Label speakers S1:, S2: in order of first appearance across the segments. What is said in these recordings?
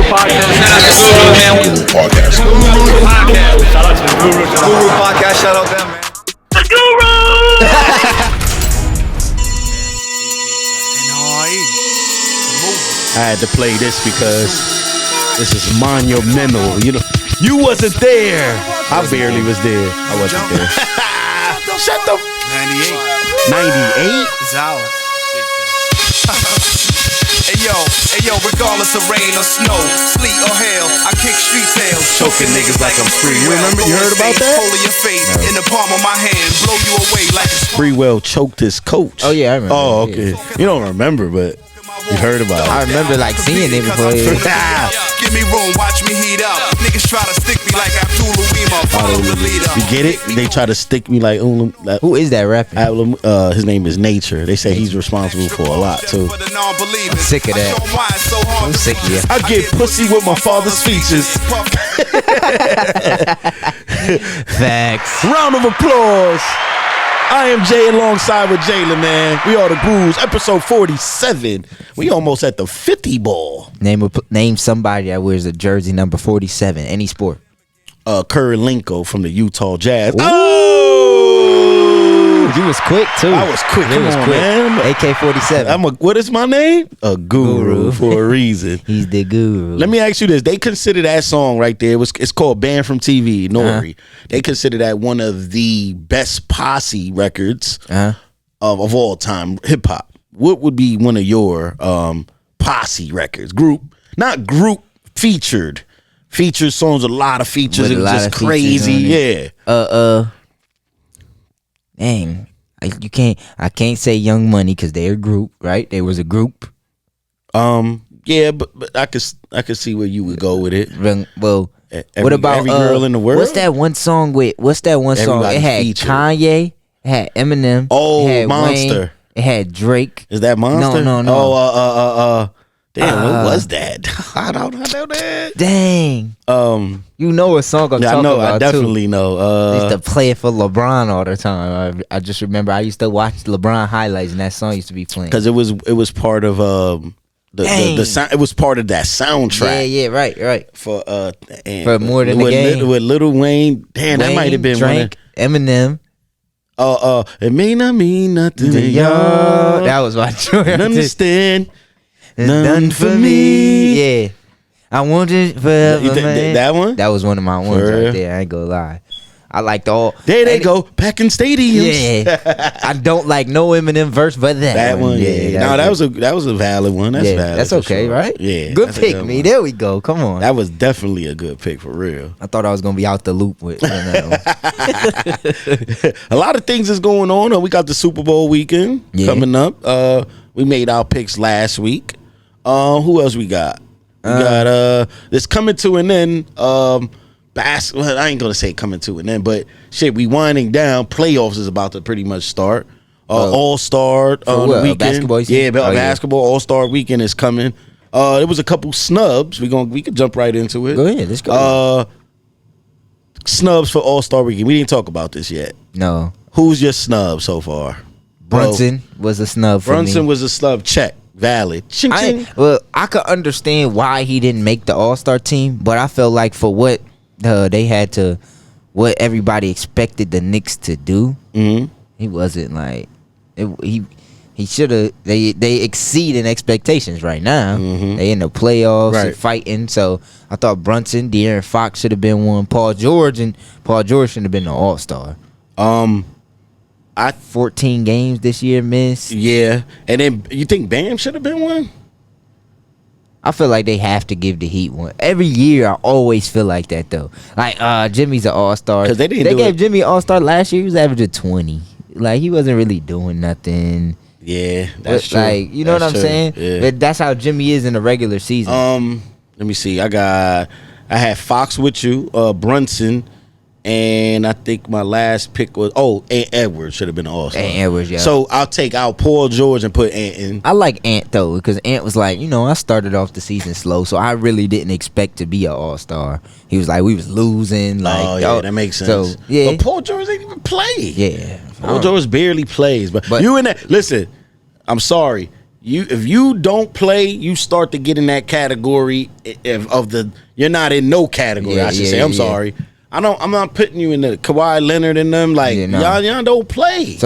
S1: Podcast. Guru Podcast. Shout out to the Guru.
S2: Guru Podcast. Shout out them, man.
S1: The Guru.
S3: I had to play this because this is monumental. You know, you wasn't there. I barely was there. I wasn't there. Shut the. 98.
S4: It's ours. Hey yo, regardless of rain or snow, sleet or hail, I kick street tails, choking niggas like I'm free.
S3: You remember? You heard about that?
S4: Holding your face in the palm of my hand, blow you away like it's
S3: Freewell choked his coach.
S5: Oh yeah, I remember.
S3: Oh, okay. You don't remember, but you heard about it.
S5: I remember like seeing it before.
S4: Give me room, watch me heat up. Niggas try to stick me like Abdul Uwima, follow the leader.
S3: You get it? They try to stick me like
S5: who is that rapper?
S3: His name is Nature. They say he's responsible for a lot too.
S5: I'm sick of that. I'm sick of it.
S3: I get pussy with my father's features.
S5: Facts.
S3: Round of applause. I am Jay alongside with Jaylen, man. We are the Grooves, episode 47. We almost at the 50 ball.
S5: Name somebody that wears a jersey number 47, any sport.
S3: Kurylenko from the Utah Jazz.
S5: Ooh.
S3: Oh!
S5: You was quick too.
S3: I was quick. Come on, man.
S5: AK-47.
S3: What is my name? A guru for a reason.
S5: He's the guru.
S3: Let me ask you this. They consider that song right there. It's called Banned from TV, Nori. They consider that one of the best posse records of all time, hip hop. What would be one of your posse records? Not group featured. Featured songs, a lot of features. It was just crazy. Yeah.
S5: Dang. I can't say Young Money because they're a group, right? They was a group.
S3: Yeah, but I could see where you would go with it.
S5: Well, what about
S3: every girl in the world?
S5: What's that one song?
S3: Everybody
S5: It had
S3: featured.
S5: Kanye, it had Eminem.
S3: Oh,
S5: it had
S3: Monster.
S5: Wayne, it had Drake.
S3: Is that Monster?
S5: No.
S3: Oh, damn, what was that? I don't know that.
S5: Dang. You know what song I'm talking about?
S3: I definitely know.
S5: I used to play it for LeBron all the time. I just remember I used to watch LeBron highlights, and that song used to be playing
S3: because it was part of the sound. It was part of that soundtrack.
S5: Yeah, right.
S3: For
S5: More Than the Game
S3: with Lil Wayne. Damn, that might have been
S5: Drake, Eminem.
S3: It may not mean nothing to y'all.
S5: That was my joint.
S3: Understand.
S5: None for me. Yeah. I want it forever, man.
S3: That one?
S5: That was one of my ones right there. I ain't gonna lie. I liked all.
S3: There they go. Packing stadiums.
S5: Yeah. I don't like no Eminem verse, but that one.
S3: Yeah. No, that was a valid one. That's valid.
S5: That's okay,
S3: sure.
S5: right?
S3: Yeah.
S5: Good pick, me. There we go. Come on.
S3: That was definitely a good pick for real.
S5: I thought I was gonna be out the loop with that one.
S3: A lot of things is going on. We got the Super Bowl weekend coming up. We made our picks last week. Who else we got? We got it's coming to an end. I ain't gonna say coming to an end, but shit, we winding down. Playoffs is about to pretty much start. All-Star weekend.
S5: Basketball
S3: season? Basketball All-Star weekend is coming. There was a couple snubs. We could jump right into it.
S5: Go ahead, let's go.
S3: Snubs for All-Star weekend. We didn't talk about this yet.
S5: No.
S3: Who's your snub so far?
S5: Brunson was a snub for me.
S3: Brunson was a snub. Check. Valid. Ching, ching.
S5: I could understand why he didn't make the All-Star team, but I felt like for what they had to, what everybody expected the Knicks to do, he wasn't like he should have. They exceeding expectations right now. They in the playoffs and fighting. So I thought Brunson, De'Aaron Fox should have been one. Paul George shouldn't have been the All-Star. 14 games this year missed.
S3: Yeah. And then you think Bam should have been one?
S5: I feel like they have to give the Heat one. Every year I always feel like that though. Like Jimmy's an All-Star.
S3: Because they
S5: gave Jimmy an All-Star last year. He was averaging 20. Like he wasn't really doing nothing.
S3: Yeah, that's true.
S5: Like, you know what I'm saying?
S3: Yeah.
S5: But that's how Jimmy is in the regular season.
S3: Let me see. I had Fox with you, Brunson. And I think my last pick was Ant Edwards should have been an All-Star.
S5: Ant Edwards, yeah.
S3: So I'll take out Paul George and put Ant in.
S5: I like Ant though, because Ant was like, I started off the season slow, so I really didn't expect to be an All-Star. He was like, we was losing. Like,
S3: that makes sense.
S5: So, yeah.
S3: But Paul George didn't even play.
S5: Yeah.
S3: Paul George barely plays. But you in that. Listen, I'm sorry. if you don't play, you start to get in that category of the you're not in no category. I should say. I'm sorry. I'm not putting you in the Kawhi Leonard and them like y'all don't play.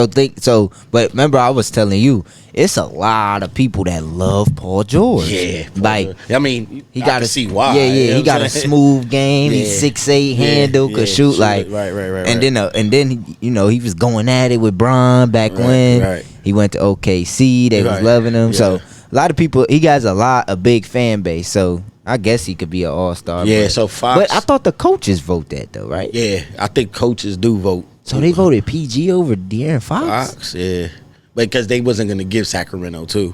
S5: But remember I was telling you, it's a lot of people that love Paul George.
S3: Yeah,
S5: like
S3: I mean,
S5: he got to
S3: see why.
S5: Yeah, he got a smooth game. He's 6'8", handle, could shoot like
S3: right.
S5: And then he was going at it with Bron back when he went to OKC. They was loving him. So a lot of people. He got a big fan base. So I guess he could be an all-star.
S3: Yeah, so Fox.
S5: But I thought the coaches vote that though, right?
S3: Yeah, I think coaches do vote.
S5: So they voted PG over De'Aaron Fox?
S3: Fox, yeah. Because they wasn't going to give Sacramento 2.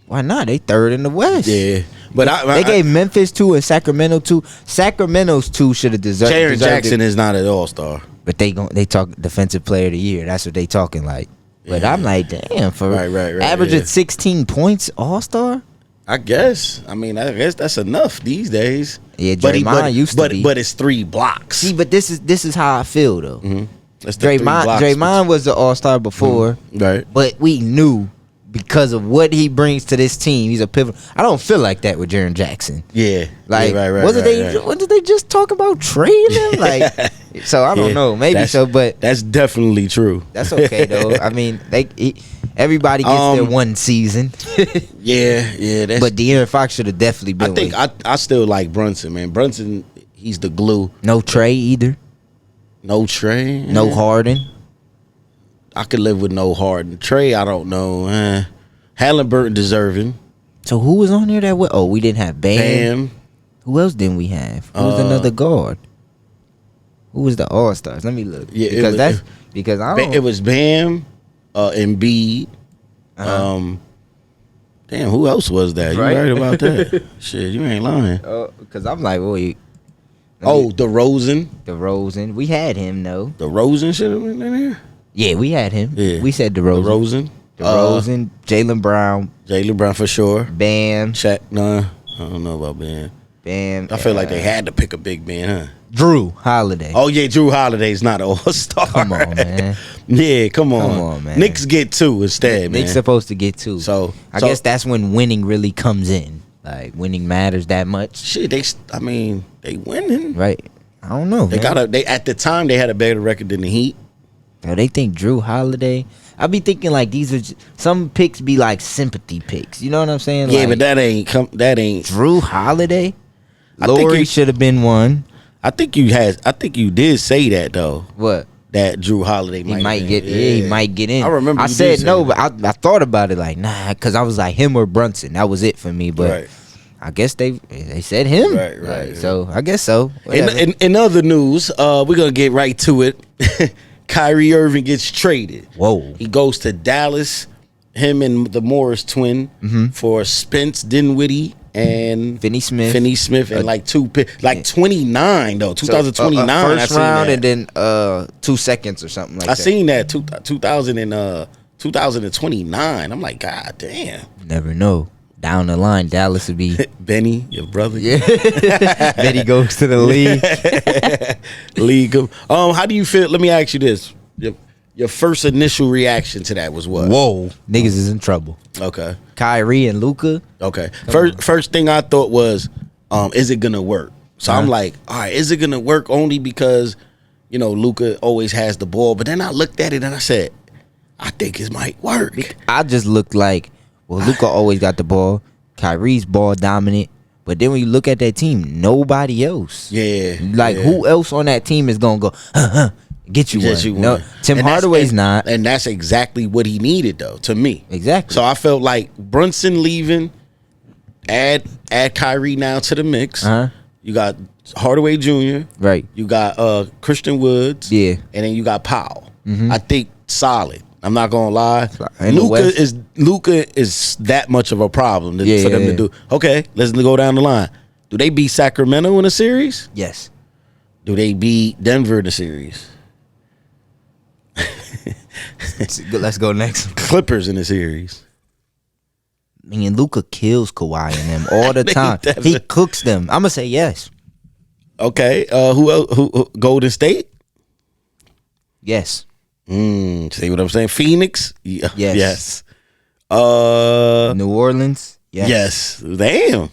S5: Why not? They third in the West.
S3: Yeah. But
S5: they gave Memphis 2 and Sacramento 2. Sacramento's 2 should have deserved it.
S3: Jaren Jackson is not an all-star.
S5: But they talk defensive player of the year. That's what they talking like. But I'm like, damn, for averaging 16 points, all-star?
S3: I guess. I mean, I guess that's enough these days.
S5: Yeah, Draymond used to be.
S3: But it's 3 blocks.
S5: See, but this is how I feel though.
S3: Mm-hmm.
S5: Draymond was the all-star before,
S3: right?
S5: But we knew because of what he brings to this team, he's a pivot. I don't feel like that with Jaren Jackson.
S3: Yeah,
S5: like wasn't they just talk about trading him? Like, so I don't know, maybe so, but
S3: that's definitely true.
S5: That's okay though. I mean, everybody gets their one season.
S3: yeah.
S5: But De'Aaron Fox should have definitely been.
S3: I still like Brunson, man. Brunson, he's the glue.
S5: No Trey either.
S3: No Trey.
S5: No Harden.
S3: I could live with no Harden. Trey, I don't know. Halliburton deserving.
S5: So who was on there that way? Oh, we didn't have Bam. Who else didn't we have? Who was another guard? Who was the All-Stars? Let me look. Yeah, because I don't.
S3: It was Bam, Embiid. Damn, who else was that? You right about that? Shit, you ain't lying.
S5: Because I'm like, wait.
S3: DeRozan.
S5: We had him, though.
S3: DeRozan should have been in here?
S5: Yeah, we had him. Yeah. We said
S3: DeRozan.
S5: Jaylen Brown.
S3: Jaylen Brown for sure.
S5: Bam.
S3: Shaq, nah. I don't know about Bam.
S5: Bam.
S3: I feel like they had to pick a big man, huh?
S5: Drew Holiday.
S3: Oh, yeah, Drew Holiday's not an all-star.
S5: Come on, man.
S3: Yeah, come on, man. Knicks get 2 instead, man.
S5: Knicks supposed to get 2. So I guess that's when winning really comes in. Like, winning matters that much.
S3: Shit, they winning.
S5: Right. I don't know,
S3: They at the time, they had a better record than the Heat.
S5: Yo, they think Drew Holiday. I be thinking like these are some picks be like sympathy picks. You know what I'm saying?
S3: Yeah,
S5: like,
S3: but that ain't
S5: Drew Holiday. Laurie should have been one.
S3: I think you did say that though.
S5: What?
S3: That Drew Holiday
S5: he might get in.
S3: I remember.
S5: I said no, but I thought about it like nah, because I was like him or Brunson. That was it for me. But I guess they said him. Right. So I guess so.
S3: In other news, we're gonna get right to it. Kyrie Irving gets traded.
S5: Whoa.
S3: He goes to Dallas. Him and the Morris twin for Spence Dinwiddie and
S5: Finney Smith
S3: and like 29 though. 2029.
S5: First round and then 2 seconds or something like that.
S3: I seen that 2029. I'm like, God damn.
S5: Never know. Down the line, Dallas would be
S3: Benny, your brother.
S5: Yeah. Benny goes to the
S3: league. How do you feel? Let me ask you this. Your first initial reaction to that was what?
S5: Whoa. Niggas is in trouble.
S3: Okay.
S5: Kyrie and Luka.
S3: Okay. First thing I thought was, is it gonna work? So I'm like, all right, is it gonna work only because, Luka always has the ball? But then I looked at it and I said, I think it might work.
S5: I just looked like, well, Luka always got the ball. Kyrie's ball dominant. But then when you look at that team, nobody else.
S3: Yeah.
S5: Who else on that team is going to go, get you one? No, Tim Hardaway's not.
S3: And that's exactly what he needed, though, to me.
S5: Exactly.
S3: So I felt like Brunson leaving, add Kyrie now to the mix. You got Hardaway Jr.
S5: Right.
S3: You got Christian Woods.
S5: Yeah.
S3: And then you got Powell. I think solid. I'm not gonna lie. Luka is that much of a problem for them to do. Okay, let's go down the line. Do they beat Sacramento in a series?
S5: Yes.
S3: Do they beat Denver in a series?
S5: Let's go next.
S3: Clippers in a series.
S5: I mean, Luka kills Kawhi and them all the time. He cooks them. I'm gonna say yes.
S3: Okay. Who else? Who Golden State?
S5: Yes.
S3: See what I'm saying? Phoenix? Yes.
S5: New Orleans.
S3: Yes. Damn.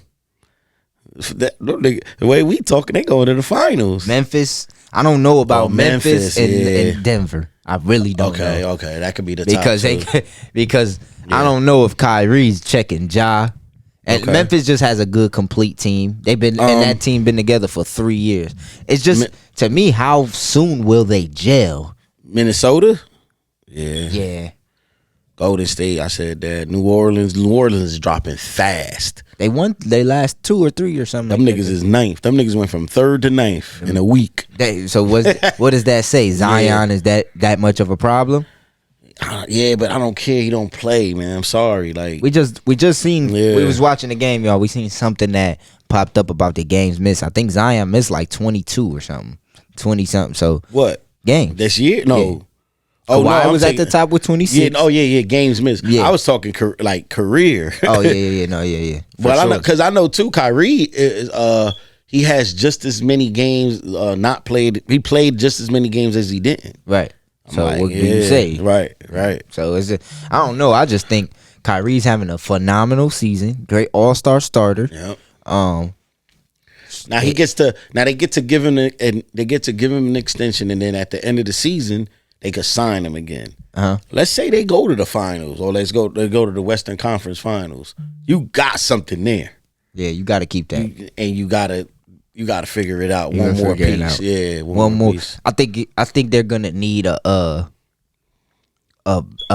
S3: The way we talking, they going to the finals.
S5: Memphis. I don't know about Memphis and,
S3: yeah.
S5: and Denver. I really don't know.
S3: Okay, that could be the
S5: Because
S3: top
S5: because
S3: Yeah.
S5: I don't know if Kyrie's checking Ja. And
S3: Okay.
S5: Memphis just has a good complete team. They've been and that team been together for 3 years. It's just to me, how soon will they gel?
S3: Minnesota. Yeah.
S5: Yeah.
S3: Golden State. I said that. New Orleans is dropping fast.
S5: They won their last 2 or 3 or something.
S3: Them niggas is ninth. Them niggas went from third to ninth in a week.
S5: So what does that say? Zion is that much of a problem?
S3: Yeah, but I don't care. He don't play, man. I'm sorry. Like
S5: We just seen
S3: Yeah.
S5: we was watching the game, y'all. We seen something that popped up about the games missed. I think Zion missed like 22 or something, 20 something. So
S3: what
S5: game
S3: this year? No.
S5: Yeah.
S3: Oh no,
S5: I
S3: I'm
S5: was at the top with 26.
S3: Yeah. Oh yeah. Games missed.
S5: Yeah.
S3: I was talking career.
S5: Oh yeah. No, yeah.
S3: But
S5: For
S3: I know
S5: sure.
S3: because I know too. Kyrie is he has just as many games not played. He played just as many games as he didn't.
S5: Right. So
S3: Like,
S5: what do you say?
S3: Right.
S5: So I don't know. I just think Kyrie's having a phenomenal season. Great all-star starter.
S3: Yep.
S5: Now
S3: They get to give him an extension, and then at the end of the season they could sign him again. Let's say they go to the finals, or they go to the Western Conference Finals. You got something there.
S5: Yeah, you got to keep that.
S3: And you gotta figure it out.
S5: You
S3: One
S5: gotta
S3: more
S5: figure it
S3: piece.
S5: out.
S3: Yeah,
S5: One more.
S3: piece.
S5: I think they're gonna need a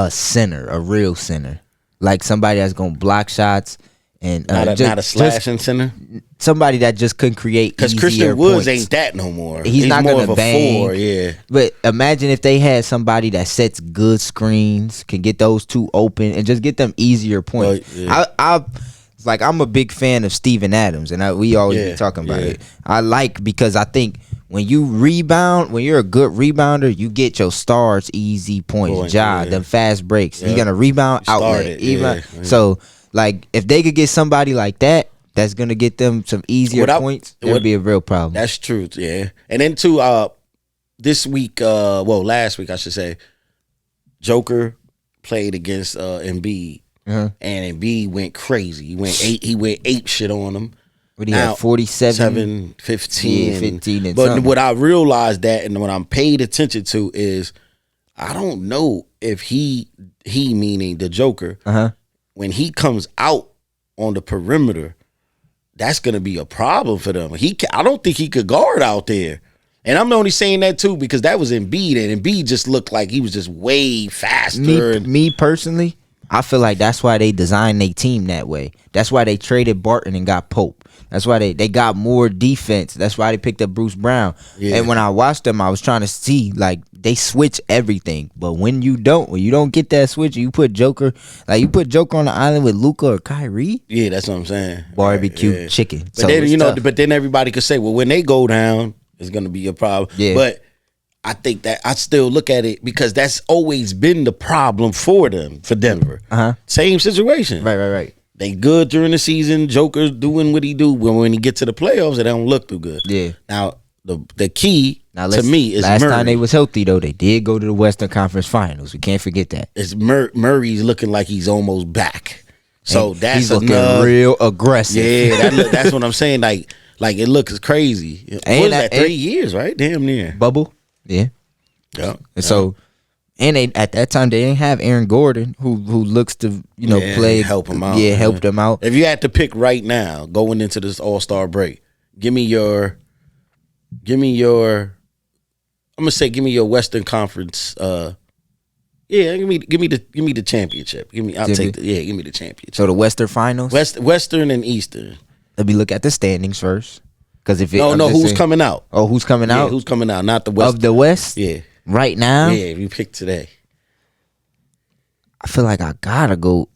S5: center, a real center, like somebody that's gonna block shots and
S3: Not a slashing center.
S5: Somebody that just couldn't create.
S3: Because
S5: easier
S3: Christian Woods
S5: points.
S3: ain't that no more.
S5: He's not
S3: more
S5: gonna
S3: of a
S5: bang.
S3: 4. Yeah.
S5: But imagine if they had somebody that sets good screens, can get those two open, and just get them easier points.
S3: Yeah.
S5: I'm a big fan of Steven Adams, and we always be talking about it. I like because I think when you rebound, when you're a good rebounder, you get your stars easy points. Them fast breaks. You're gonna rebound outlet. So like if they could get somebody like that, that's gonna get them some easier points. It would be a real problem.
S3: That's true. Yeah. And then too, this week, last week I should say, Joker played against Embiid. And Embiid went crazy. He went ape shit on him.
S5: What do you have? 47,
S3: 15.
S5: 15 and
S3: but
S5: something.
S3: what I realized that, and what I'm paid attention to is, I don't know if he meaning the Joker, when he comes out on the perimeter, that's gonna be a problem for them. I don't think he could guard out there. And I'm only saying that too because that was Embiid, and Embiid just looked like he was just way faster.
S5: Me personally, I feel like that's why they designed their team that way. That's why they traded Barton and got Pope. That's why they got more defense. That's why they picked up Bruce Brown.
S3: Yeah.
S5: And when I watched them, I was trying to see, like, they switch everything. But when you don't get that switch, you put Joker on the island with Luka or Kyrie.
S3: Yeah, that's what I'm saying.
S5: Barbecue chicken.
S3: But then everybody could say, well, when they go down, it's gonna be a problem.
S5: Yeah.
S3: But I think that I still look at it because that's always been the problem for Denver. Same situation.
S5: Right.
S3: They good during the season. Joker's doing what he do. When he get to the playoffs, it don't look too good.
S5: Yeah.
S3: Now the key to me is
S5: last
S3: Murray.
S5: time they was healthy though, they did go to the Western Conference Finals. We can't forget that.
S3: It's Murray's looking like he's almost back. So
S5: And
S3: that's
S5: he's looking
S3: enough.
S5: real aggressive.
S3: Yeah, that's what I'm saying. Like it looks crazy. What is that? 3 years, right? Damn near.
S5: Bubble. Yeah.
S3: Yeah.
S5: And so, and they at that time they didn't have Aaron Gordon, who looks to play
S3: help him out.
S5: Yeah,
S3: man.
S5: helped him out.
S3: If you had to pick right now, going into this All-Star break, give me your. I'm gonna say, give me your Western Conference. Give me the championship. Give me the championship.
S5: So the Western Finals.
S3: Western and Eastern.
S5: Let me look at the standings first, because
S3: who's coming out?
S5: Oh, who's coming
S3: Yeah,
S5: out?
S3: who's coming out? Not the West.
S5: Of the West?
S3: Yeah.
S5: Right now?
S3: Yeah, if you pick today.
S5: I feel like I gotta go.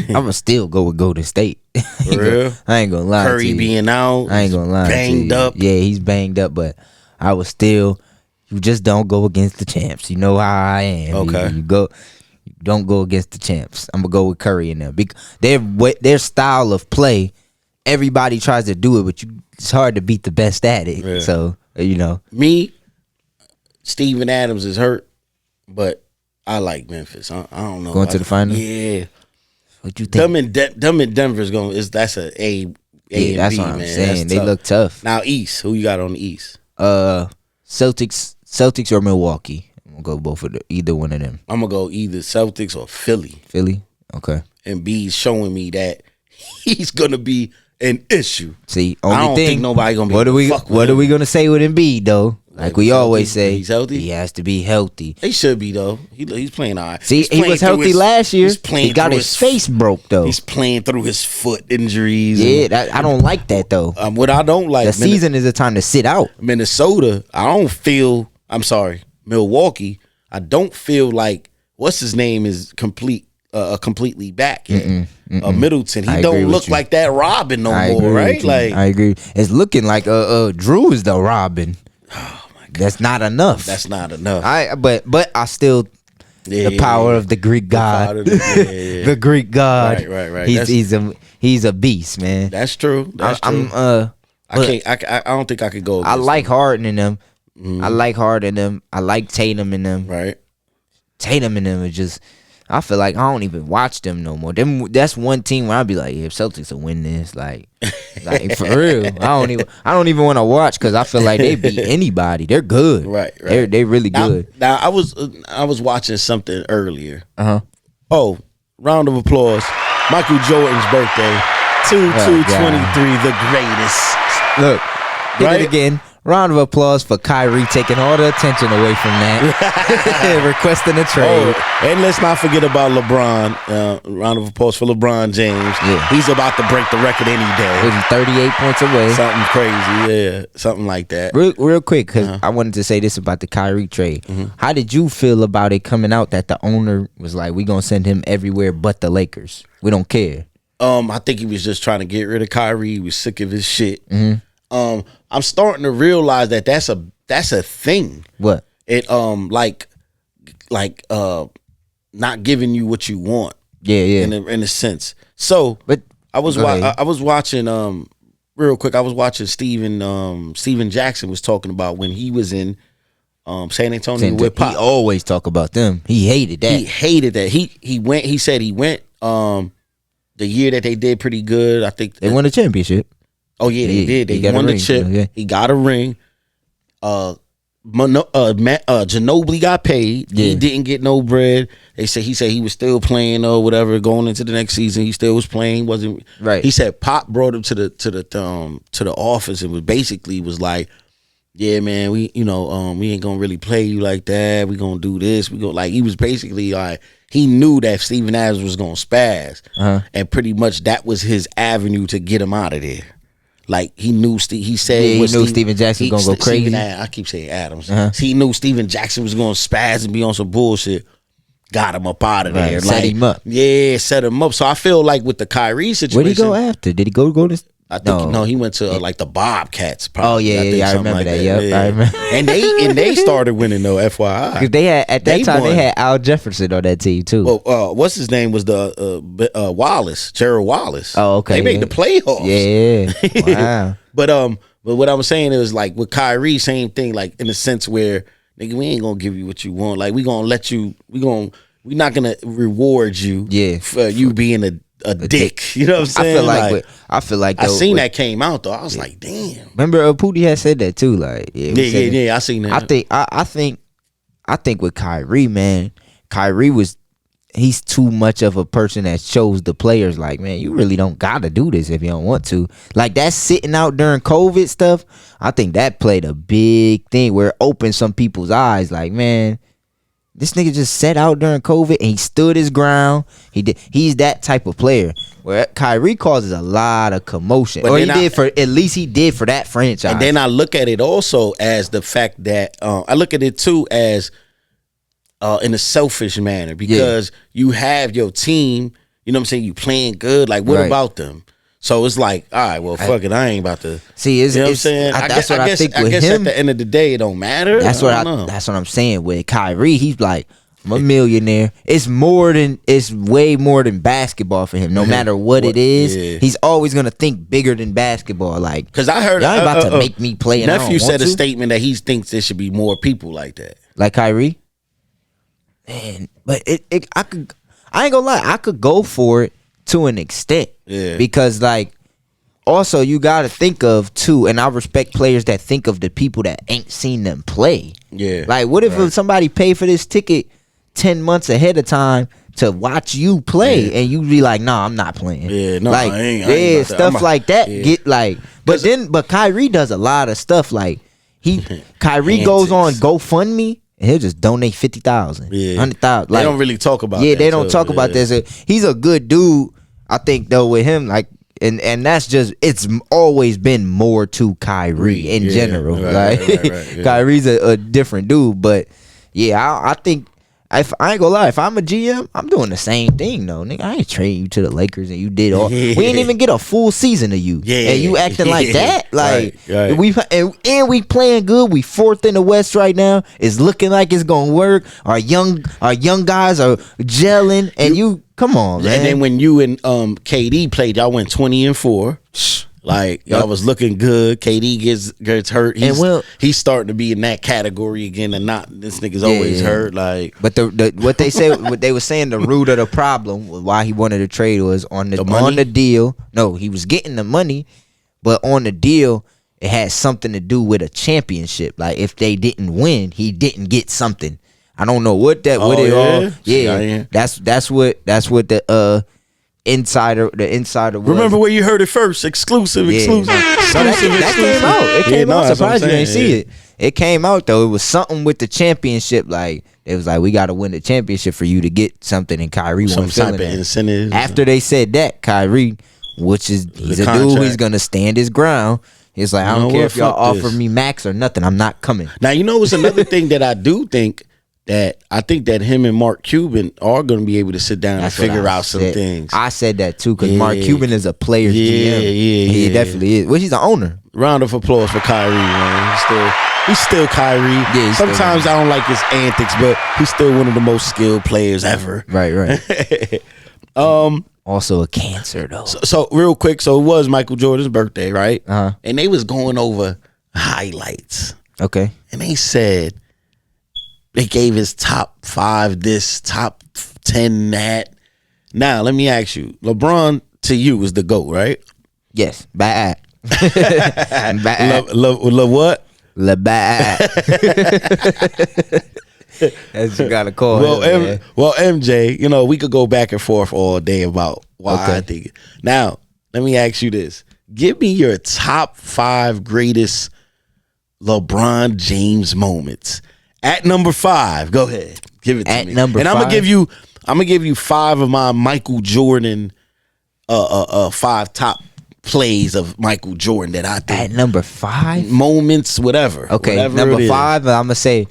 S5: I'm gonna still go with Golden State.
S3: For real?
S5: I ain't gonna lie to
S3: Curry
S5: you.
S3: being out.
S5: I ain't gonna lie.
S3: Banged
S5: to you.
S3: up.
S5: Yeah, he's banged up, but I was still. You just don't go against the champs. You know how I am.
S3: Okay.
S5: You don't go against the champs. I'm gonna go with Curry and them. Their style of play, everybody tries to do it, but it's hard to beat the best at it.
S3: Yeah.
S5: So
S3: Me, Steven Adams is hurt, but I like Memphis. I don't know.
S5: Going to the finals?
S3: Yeah.
S5: What you think?
S3: Them in Denver's that's a A
S5: That's
S3: and B,
S5: what I'm
S3: man.
S5: saying.
S3: That's
S5: They
S3: tough.
S5: look tough.
S3: Now East, who you got on the East?
S5: Celtics or Milwaukee. I'm gonna go both of either one of them.
S3: I'm gonna go either Celtics or Philly.
S5: Philly. Okay.
S3: And B's showing me that he's gonna be an issue.
S5: See,
S3: I
S5: only
S3: don't
S5: thing.
S3: think nobody gonna be.
S5: What are we gonna say with Embiid though? Like we
S3: he's
S5: always
S3: healthy?
S5: say,
S3: He's healthy?
S5: he has to be healthy.
S3: He should be though. He's playing all right.
S5: See,
S3: He's
S5: he
S3: playing
S5: was
S3: through
S5: healthy
S3: his-
S5: last year.
S3: he's playing
S5: He got
S3: through
S5: his face broke though.
S3: He's playing through his foot injuries.
S5: Yeah, I don't like that though.
S3: What I don't like,
S5: The season is a time to sit out.
S3: Minnesota, I don't feel. I'm sorry, Milwaukee. I don't feel like what's his name is completely back yet. Middleton,
S5: I
S3: he
S5: agree
S3: don't
S5: with
S3: look
S5: you.
S3: like that Robin no
S5: I
S3: more,
S5: agree
S3: right?
S5: with you.
S3: Like
S5: I agree. It's looking like Drew is the Robin.
S3: Oh my God,
S5: That's not enough.
S3: that's not enough.
S5: But I still the power of the Greek god. The Greek god.
S3: Right.
S5: He's a beast, man.
S3: That's true. That's true. I don't think I could go.
S5: I
S3: against
S5: like
S3: them.
S5: Harden in them. I like Harden in them. I like Tatum in them.
S3: Right.
S5: Tatum in them is just. I feel like I don't even watch them no more. That's one team where I'd be like, yeah, if Celtics will win this, like for real. I don't even want to watch because I feel like they beat anybody. They're good.
S3: Right.
S5: They're really good.
S3: Now I was watching something earlier.
S5: Uh-huh.
S3: Round of applause. Michael Jordan's birthday. 2/2/23, the greatest.
S5: Look, did
S3: Right?
S5: it again. Round of applause for Kyrie taking all the attention away from that. Requesting a trade.
S3: And let's not forget about LeBron. Round of applause for LeBron James.
S5: Yeah.
S3: He's about to break the record any day.
S5: It was 38 points away.
S3: Something crazy, yeah. Something like that.
S5: Real quick, because I wanted to say this about the Kyrie trade. How did you feel about it coming out that the owner was like, we going to send him everywhere but the Lakers? We don't care.
S3: I think he was just trying to get rid of Kyrie. He was sick of his shit. I'm starting to realize that that's a thing.
S5: What?
S3: It not giving you what you want.
S5: Yeah.
S3: In a sense. So,
S5: But
S3: I was
S5: go ahead.
S3: I was watching real quick. I was watching Steven Jackson was talking about when he was in San Antonio with Pop.
S5: He always talk about them. He hated that.
S3: He hated that. He said he went the year that they did pretty good. I think
S5: They won a championship.
S3: Oh yeah, they did. They won the chip.
S5: Yeah.
S3: He got a ring. Ginobili got paid.
S5: Yeah.
S3: He didn't get no bread. He said he was still playing or whatever going into the next season. He still was playing. He wasn't
S5: Right.
S3: He said Pop brought him to the office and was like, yeah, man, we ain't gonna really play you like that. We gonna do this. We go like he was basically like he knew that Steven Adams was gonna spaz, and pretty much that was his avenue to get him out of there. Like he knew he said
S5: Yeah, he knew Steven Jackson was gonna go crazy.
S3: I keep saying Adams. He knew Steven Jackson was gonna spaz and be on some bullshit. Got him up out of there.
S5: Right, set him up.
S3: Yeah, set him up. So I feel like with the Kyrie situation,
S5: Where'd he go after? Did he go to?
S3: I think no, he went to like the Bobcats. Probably.
S5: Oh yeah,
S3: think
S5: I
S3: something
S5: remember
S3: like
S5: that. Yep,
S3: Yeah.
S5: I remember.
S3: And they started winning though. FYI,
S5: Because they had at that
S3: They
S5: time
S3: won.
S5: they had Al Jefferson on that team too.
S3: Well, what's his name was the Wallace, Gerald Wallace.
S5: Oh, okay,
S3: They made
S5: yeah.
S3: the playoffs.
S5: Yeah, wow.
S3: But what I was saying is like with Kyrie, same thing. Like in the sense where nigga, we ain't gonna give you what you want. Like we gonna let you. We're not gonna reward you.
S5: Yeah.
S3: for you being a dick. You know what I'm saying?
S5: I feel like
S3: I
S5: though,
S3: seen that came out though. I was like, damn.
S5: Remember, Pootie had said that too. Like,
S3: Yeah. I seen that.
S5: I think with Kyrie, man, he's too much of a person that shows the players like, man, you really don't gotta do this if you don't want to. Like that sitting out during COVID stuff, I think that played a big thing where it opened some people's eyes. Like, man, this nigga just sat out during COVID and he stood his ground. He's that type of player. Where Kyrie causes a lot of commotion.
S3: But
S5: Or
S3: then
S5: at least he did for that franchise.
S3: And then I look at it also as the fact that I look at it too as in a selfish manner because you have your team, you know what I'm saying, you playing good. Like, what
S5: Right.
S3: about them? So it's like, all right, well, fuck it, I ain't about to.
S5: See,
S3: You know what I'm saying?
S5: That's what I think with
S3: guess
S5: him.
S3: at the end of the day, it don't matter.
S5: That's
S3: I don't know.
S5: what I'm saying with Kyrie. He's like, I'm a millionaire. It's way more than basketball for him. No matter what it is, he's always gonna think bigger than basketball. Like,
S3: Because I heard
S5: y'all ain't about to make me play. And I
S3: nephew
S5: don't
S3: said
S5: want
S3: a
S5: to.
S3: statement that he thinks there should be more people like that.
S5: Like Kyrie. Man, but I ain't gonna lie, I could go for it to an extent.
S3: Yeah.
S5: Because like also you gotta think of too, and I respect players that think of the people that ain't seen them play.
S3: Yeah.
S5: Like what if somebody paid for this ticket 10 months ahead of time to watch you play and you be like, nah, I'm not playing.
S3: Yeah, no,
S5: like
S3: I ain't about
S5: stuff like that get like but Kyrie does a lot of stuff like Kyrie goes on GoFundMe and he'll just donate 50,000, 100,000. Like,
S3: they don't really talk about
S5: that.
S3: that.
S5: They don't talk about this. He's a good dude, I think though with him like and that's just it's always been more to Kyrie in general. Right, Kyrie's a different dude, but yeah, I think if I ain't gonna lie, if I'm a GM, I'm doing the same thing though, nigga. I ain't trading you to the Lakers and you did all. We ain't even get a full season of you, and you acting like that. Like we playing good. We 4th in the West right now. It's looking like it's gonna work. Our young guys are gelling, and you come on, man.
S3: And then when you and KD played, y'all went 20-4. Like y'all was looking good. KD gets hurt. He's starting to be in that category again, and not this nigga's always hurt. Like,
S5: but what they were saying, the root of the problem why he wanted to trade was on the deal. No, he was getting the money, but on the deal, it had something to do with a championship. Like if they didn't win, he didn't get something. I don't know what that. That's what the insider was.
S3: Remember where you heard it first. Exclusive.
S5: That came out. It came out. Surprised you ain't see it. It came out though. It was something with the championship. Like it was like we got to win the championship for you to get something. And Kyrie
S3: some
S5: wasn't
S3: type of
S5: feeling that.
S3: incentive.
S5: After they said that, Kyrie, which is he's a dude who's gonna stand his ground. He's like, I don't care if y'all offer me max or nothing. I'm not coming.
S3: Now you know it's another thing that I do think. That I think that him and Mark Cuban are going to be able to sit down and figure out some things.
S5: I said that too because Mark Cuban is a player's GM. He definitely is. Well, he's the owner.
S3: Round of applause for Kyrie, man. He's still Kyrie. Yeah, sometimes I don't like his antics, but he's still one of the most skilled players ever.
S5: Right. Also a cancer though.
S3: So real quick, so it was Michael Jordan's birthday, right?
S5: Uh-huh.
S3: And they was going over highlights.
S5: Okay.
S3: And they said. They gave his top 5 this, top 10 that. Now, let me ask you. LeBron, to you, is the GOAT, right?
S5: Yes. Bad.
S3: Love what?
S5: Bad. As you got to call him,
S3: well, MJ, we could go back and forth all day about why I think it. Now, let me ask you this. Give me your top 5 greatest LeBron James moments. At number 5, go ahead, give it to me.
S5: At number 5,
S3: and I'm gonna give you 5 of my Michael Jordan, 5 top plays of Michael Jordan that I think.
S5: At number 5,
S3: moments, whatever.
S5: Okay,
S3: whatever
S5: number 5, I'm gonna say.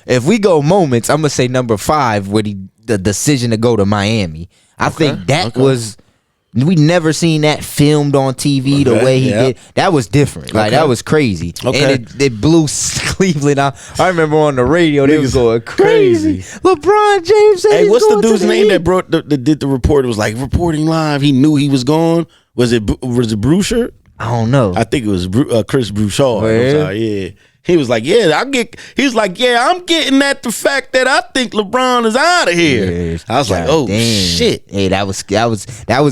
S5: If we go moments, I'm gonna say number 5 with the decision to go to Miami. I think that was. We never seen that filmed on TV the way he did. That was different. Like that was crazy. Okay. And it blew Cleveland out. I remember on the radio they was going crazy. LeBron James said
S3: what's the dude's name that did the report? It was like reporting live. He knew he was gone. Was it Brusher?
S5: I don't know.
S3: I think it was Chris Broussard. I'm sorry, yeah. He was like, I'm getting at the fact that I think LeBron is out of here. I was like, oh shit.
S5: Hey, that was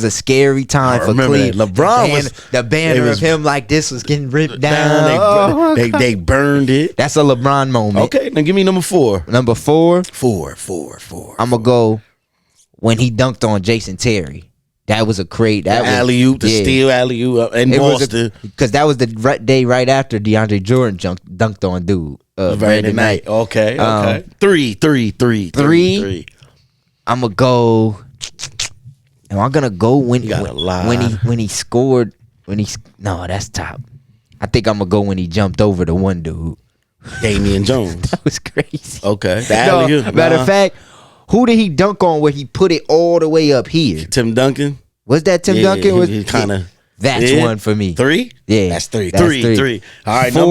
S5: a scary time for Cleveland.
S3: LeBron was
S5: the banner of him like this was getting ripped down.
S3: They burned it.
S5: That's a LeBron moment.
S3: Okay, now give me number 4.
S5: Number 4?
S3: 4.
S5: I'm gonna go when he dunked on Jason Terry. That was a crate. That
S3: alley-oop, steal alley-oop in Boston.
S5: Because that was the day right after DeAndre Jordan dunked on dude.
S3: Brandon Knight. Okay. 3.
S5: I'm going to go. Am I going to go when he scored? No, that's top. I think I'm going to go when he jumped over the one dude.
S3: Damian Jones.
S5: That was crazy.
S3: Okay.
S5: Matter of fact, who did he dunk on where he put it all the way up here?
S3: Tim Duncan.
S5: Was that Tim Duncan?
S3: He kind of.
S5: That's one for me.
S3: 3?
S5: Yeah.
S3: That's 3. 3. All right,
S5: 4,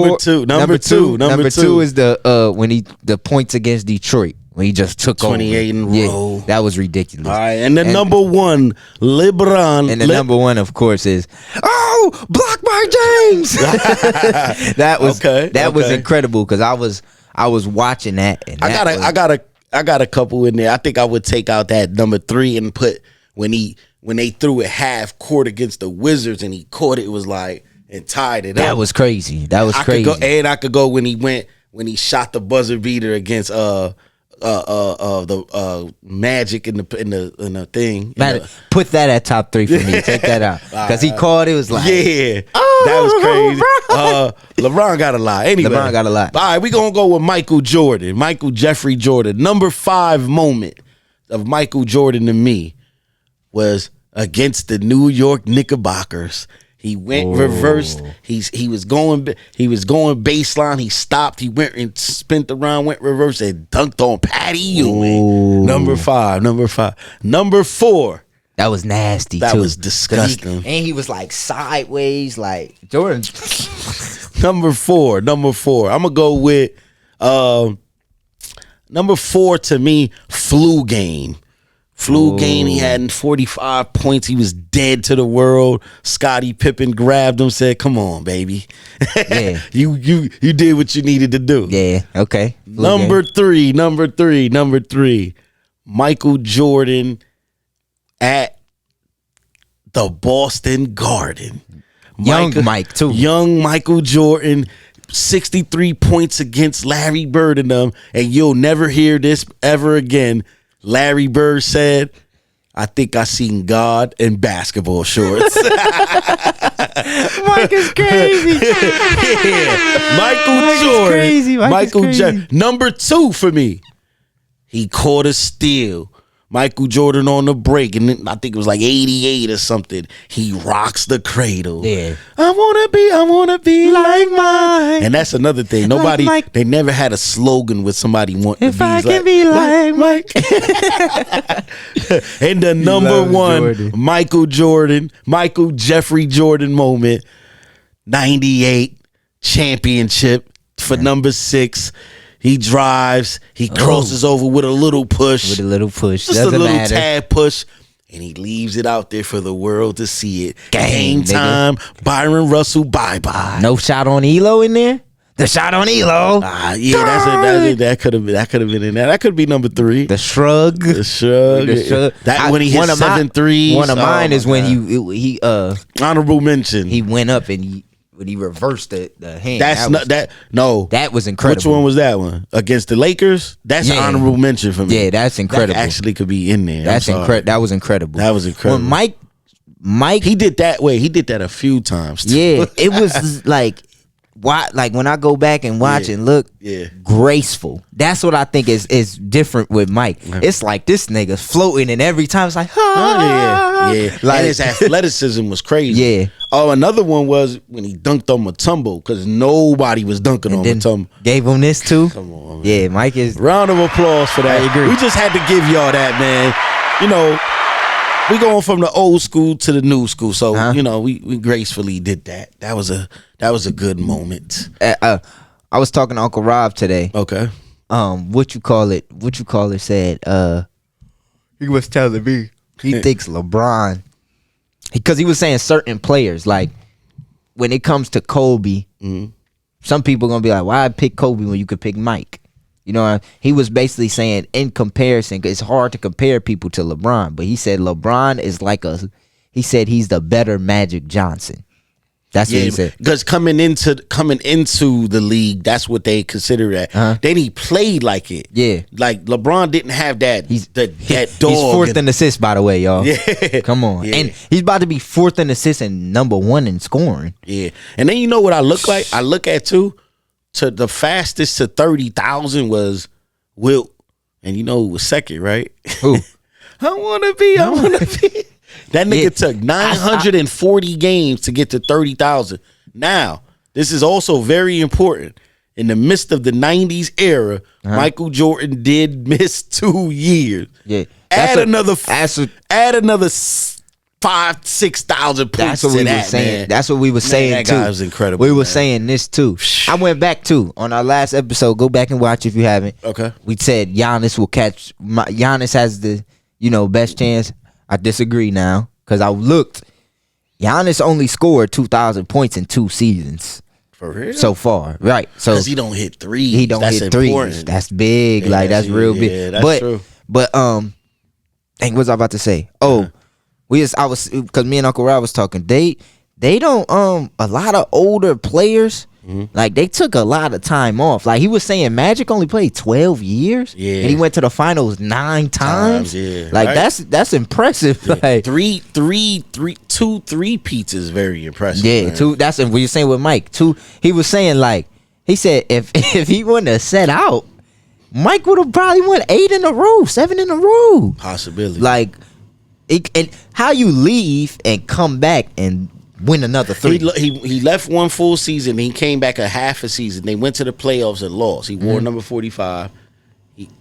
S3: number two.
S5: Number 2 is the points against Detroit. When he just took
S3: 28 in a row.
S5: That was ridiculous.
S3: All right, and number 1, LeBron.
S5: And the number 1, of course, is blocked by James. That was incredible because I was watching that. And
S3: I gotta I got a couple in there. I think I would take out that number 3 and put when they threw it half court against the Wizards and he caught it, was like and tied it up.
S5: That was crazy.
S3: I could go when he shot the buzzer beater against the Magic in the thing.
S5: Man, put that at top 3 for me. Take that out because he called it. Was like,
S3: yeah, that was crazy. LeBron got a lie. Anyway,
S5: LeBron got a lie.
S3: All right, we gonna go with Michael Jeffrey Jordan. Number 5 moment of Michael Jordan to me was against the New York Knickerbockers. He went reversed. He was going baseline. He stopped. He went and spent around, went reverse, and dunked on Patty Ewing. Number 5. Number 4.
S5: That was nasty.
S3: That
S5: too.
S3: was disgusting.
S5: And he was like sideways, like Jordan.
S3: Number 4. I'm gonna go with number 4 to me. Flu game. He had 45 points. He was dead to the world. Scottie Pippen grabbed him, said, "Come on, baby.
S5: Yeah.
S3: you did what you needed to do."
S5: Yeah. Okay.
S3: Number 3. Michael Jordan at the Boston Garden.
S5: Young
S3: Michael Jordan, 63 points against Larry Bird and them, and you'll never hear this ever again. Larry Bird said, "I think I seen God in basketball shorts."
S5: Mike is crazy.
S3: Yeah. Michael Jordan.
S5: Crazy.
S3: Michael Jordan. Number 2 for me. He caught a steal. Michael Jordan on the break, and I think it was like 88 or something. He rocks the cradle.
S5: Yeah.
S3: I wanna be like Mike. And that's another thing. They never had a slogan with somebody wanting to be like Mike. And the number 1
S5: Jordan.
S3: Michael Jeffrey Jordan moment, 98 championship for number 6. He drives. He crosses over with a little push.
S5: Just
S3: Just a little tad push. And he leaves it out there for the world to see it. Game time. Byron Russell, bye-bye.
S5: No shot on Elo in there? The shot on Elo.
S3: Yeah, that could have been in there. That could be number 3.
S5: The shrug.
S3: That when he hit 7 threes.
S5: One of mine is when he
S3: honorable mention.
S5: He went up and when he reversed the hand.
S3: That
S5: was incredible.
S3: Which one was that one? Against the Lakers? That's an honorable mention for me.
S5: Yeah, that's incredible.
S3: That actually could be in there.
S5: That's incredible. That was incredible. When Mike
S3: he did that way. He did that a few times too.
S5: Yeah, it was like when I go back and watch and look, graceful. That's what I think is different with Mike. It's like this nigga's floating, and every time it's like,
S3: yeah. Like, and his athleticism was crazy.
S5: Yeah.
S3: Oh, another one was when he dunked on Mutombo because nobody was dunking on Mutombo.
S5: Gave him this too.
S3: Come on, man.
S5: Yeah, Mike is.
S3: Round of applause for that.
S5: I agree.
S3: We just had to give y'all that, man. You know, we going from the old school to the new school, so you know we gracefully did that. That was a good moment.
S5: I was talking to Uncle Rob today.
S3: Okay.
S5: What you call it said. He was telling me he thinks LeBron, because he was saying certain players, like when it comes to Kobe, some people gonna be like, why pick Kobe when you could pick Mike? You know, he was basically saying in comparison, it's hard to compare people to LeBron, but he said LeBron is he said he's the better Magic Johnson. That's what he said. Because
S3: coming into the league, that's what they consider that. Then he played like it.
S5: Yeah.
S3: Like LeBron didn't have that. That dog.
S5: He's 4th in assists, by the way, y'all.
S3: Yeah.
S5: Come on.
S3: Yeah.
S5: And he's about to be 4th in assists and number 1 in scoring.
S3: Yeah. And then you know what I look like? I look at too. To the fastest to 30,000 was Wilt. And you know who was second, right?
S5: Who?
S3: I wanna be. That nigga took 940 games to get to 30,000. Now, this is also very important. In the midst of the 90s era, Michael Jordan did miss 2 years.
S5: Yeah.
S3: Add another 5,000-6,000 points.
S5: That's what we were saying.
S3: Man.
S5: That's what we were saying
S3: that
S5: too.
S3: That guy was incredible.
S5: We were saying this too. I went back too on our last episode. Go back and watch if you haven't.
S3: Okay.
S5: We said Giannis will catch. Giannis has the best chance. I disagree now because I looked. Giannis only scored 2,000 points in 2 seasons.
S3: For real?
S5: so far, right? So
S3: Because he don't hit threes.
S5: he don't
S3: That's
S5: hit
S3: important.
S5: threes. That's big.
S3: Yeah,
S5: Like that's real big.
S3: yeah, that's true.
S5: But dang, what was I about to say? Oh, because me and Uncle Rob was talking. They don't a lot of older players. Like they took a lot of time off. Like he was saying, Magic only played 12 years.
S3: Yeah.
S5: And he went to the finals 9 times.
S3: Yeah,
S5: like
S3: right?
S5: that's impressive.
S3: Yeah.
S5: Like
S3: Two three-peats is very impressive.
S5: yeah,
S3: man.
S5: 2. That's what you're saying with Mike. 2. He was saying like he said if he wouldn't have set out, Mike would have probably won 8 in a row, 7 in a row.
S3: Possibility.
S5: Like and how you leave and come back and win another 3.
S3: He left one full season. He came back a half a season. They went to the playoffs and lost. He wore number 45.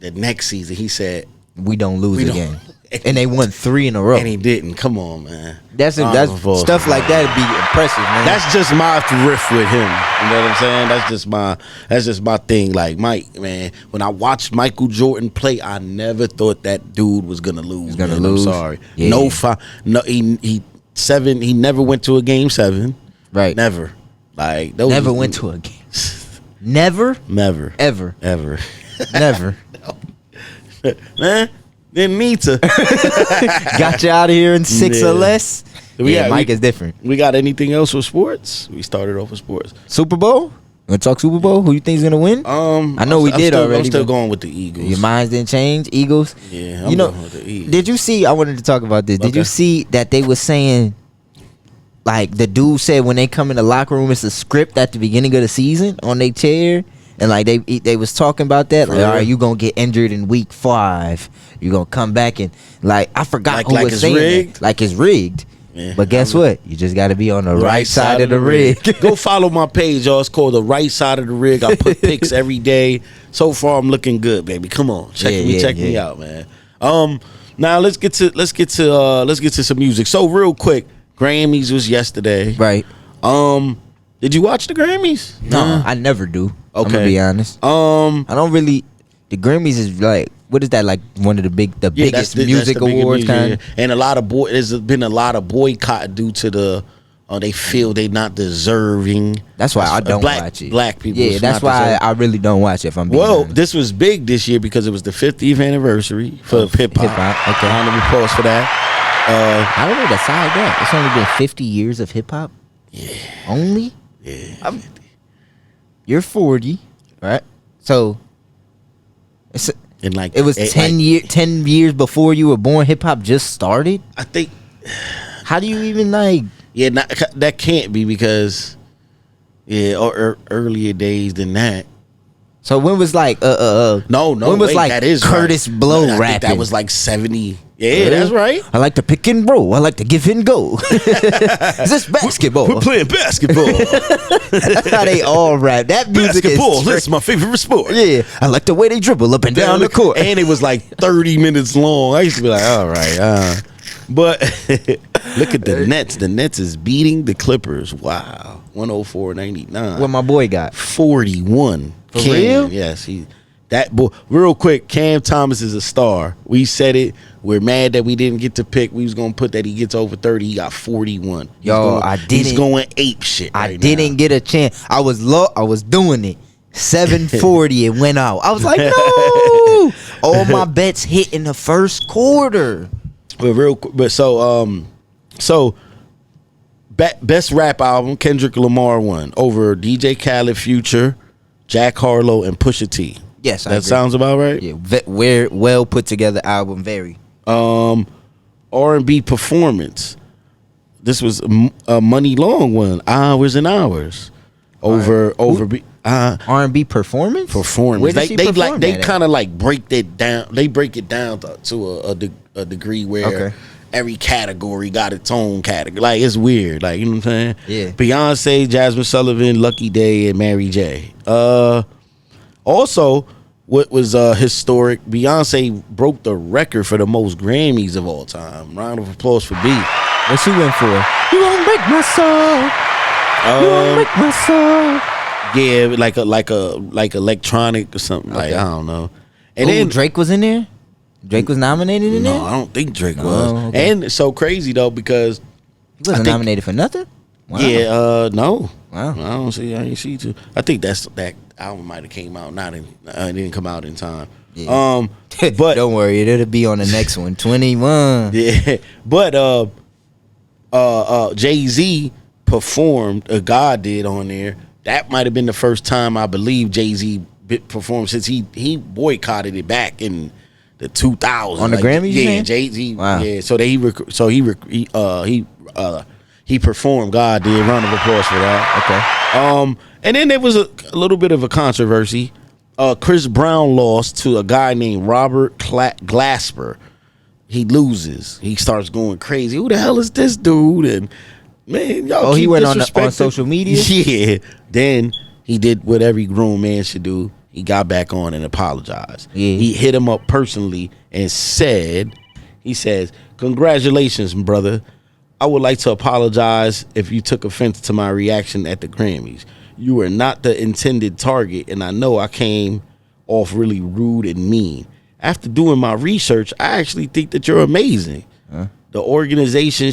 S3: The next season, he said,
S5: we don't lose
S3: We don't.
S5: again. And they won 3 in a row.
S3: and he didn't. Come on, man.
S5: That's
S3: Round of applause.
S5: stuff like that would be impressive, man.
S3: That's just my riff with him. You know what I'm saying? That's just my thing. Like Mike, man. When I watched Michael Jordan play, I never thought that dude was gonna lose.
S5: gonna
S3: man.
S5: lose?
S3: I'm sorry.
S5: Yeah.
S3: No. He 7. He never went to a game 7.
S5: right.
S3: Never. Like those
S5: Never went to a game. Never,
S3: Never.
S5: ever,
S3: Ever.
S5: never.
S3: Man, didn't need to.
S5: Got you out of here in 6
S3: Yeah.
S5: or less. Mike is different.
S3: We got anything else with sports? We started off with sports.
S5: Super Bowl? You want to talk Super Bowl? Who you think is going to win? I know we did already.
S3: I'm still
S5: but
S3: going with the Eagles.
S5: Your minds didn't change? Eagles?
S3: Yeah, I'm
S5: you know,
S3: going with the Eagles.
S5: did you see, I wanted to talk about this. Did you
S3: Okay.
S5: see that they were saying, like, the dude said when they come in the locker room, it's a script at the beginning of the season on their chair? And, like, they was talking about that. Like,
S3: real?
S5: all right, you going to get injured in week 5. You going to come back and, like, I forgot who
S3: Like
S5: was
S3: it's
S5: saying
S3: rigged?
S5: that. Like, it's rigged.
S3: Yeah,
S5: But guess what? You just got to be on the right side of the rig.
S3: Go follow my page, y'all. It's called The Right Side of the Rig. I put pics every day. So far, I'm looking good, baby. Come on, check me out, man. Now let's get to some music. So real quick, Grammys was yesterday.
S5: Right.
S3: Did you watch the Grammys?
S5: No, I never do. I'm
S3: Okay.
S5: gonna be honest. I don't really. The Grammys is like, what is that, like one of the biggest music awards kind?
S3: Yeah. And there's been a lot of boycott due to the they feel they not deserving.
S5: That's why I don't watch it.
S3: Black people.
S5: Yeah, that's why I really don't watch it. If I'm being honest.
S3: This was big this year because it was the 50th anniversary for hip hop.
S5: Hip-hop, okay.
S3: Round of applause for that.
S5: How do they decide that? It's only been 50 years of hip hop. Yeah. Only.
S3: Yeah.
S5: You're 40, right? So.
S3: And like
S5: It was 10 years before you were born. Hip hop just started.
S3: I think.
S5: How do you even like?
S3: Yeah, that can't be because. Yeah, or earlier days than that.
S5: So when was like
S3: No.
S5: When was like
S3: that is
S5: Curtis
S3: right.
S5: Blow
S3: I think
S5: rapping?
S3: that was like 70. Yeah, that's right.
S5: I like to pick and roll. I like to give and go. Is this basketball?
S3: We're playing basketball.
S5: That's how they all rap. That music
S3: Basketball.
S5: is
S3: That's my favorite sport.
S5: yeah. I like the way they dribble up and down the court.
S3: And it was like 30 minutes long. I used to be like, all right. But look at the Nets. The Nets is beating the Clippers. Wow. 104-99.
S5: What my boy got?
S3: 41.
S5: For real?
S3: Yes. That boy. Real quick, Cam Thomas is a star. We said it. We're mad that we didn't get to pick. We was going to put that he gets over 30. He got 41. He's going ape shit
S5: I
S3: right
S5: didn't
S3: now.
S5: get a chance. I was doing it. 740 it went out. I was like, no. All my bets hit in the first quarter.
S3: But best rap album, Kendrick Lamar won over DJ Khaled, Future, Jack Harlow, and Pusha T.
S5: Yes, I
S3: that
S5: agree.
S3: sounds about right.
S5: Yeah, well put together album. Very.
S3: R&B performance. This was a Money Long one. Hours and Hours over
S5: R&B performance.
S3: Performance.
S5: Where did she perform
S3: They
S5: that at?
S3: kind of like break it down. They break it down to a degree where
S5: Okay.
S3: every category got its own category. Like it's weird. Like you know what I'm saying?
S5: Yeah.
S3: Beyonce, Jasmine Sullivan, Lucky Day, and Mary J. Also, what was historic? Beyonce broke the record for the most Grammys of all time. Round of applause for B.
S5: What she went for? You won't break my soul. You won't break my soul.
S3: Yeah, like electronic or something. Like I don't know. And then
S5: Drake was in there. Drake was nominated in
S3: no,
S5: there.
S3: I don't think Drake was.
S5: Okay.
S3: And it's so crazy though because
S5: He wasn't
S3: I think-
S5: nominated for nothing. Wow.
S3: yeah, no.
S5: Wow. Wow.
S3: I ain't see too. I think that album might have came out. It didn't come out in time.
S5: Yeah.
S3: But
S5: don't worry, it'll be on the next one. 21.
S3: Yeah, but Jay-Z performed. God did on there. That might have been the first time I believe Jay-Z performed since he boycotted it back in the 2000s
S5: on the Grammys.
S3: Yeah, Jay-Z.
S5: Wow.
S3: Yeah, so he performed. God did. Round of applause for that.
S5: Okay.
S3: And then there was a little bit of a controversy. Chris Brown lost to a guy named Robert Glasper. He loses. He starts going crazy. Who the hell is this dude? And man, y'all
S5: he
S3: keep
S5: went on
S3: disrespecting-
S5: social media?
S3: Yeah. Then he did what every grown man should do. He got back on and apologized.
S5: Yeah.
S3: He hit him up personally and he says, "Congratulations, brother. I would like to apologize if you took offense to my reaction at the Grammys. You were not the intended target, and I know I came off really rude and mean. After doing my research, I actually think that you're amazing. The organization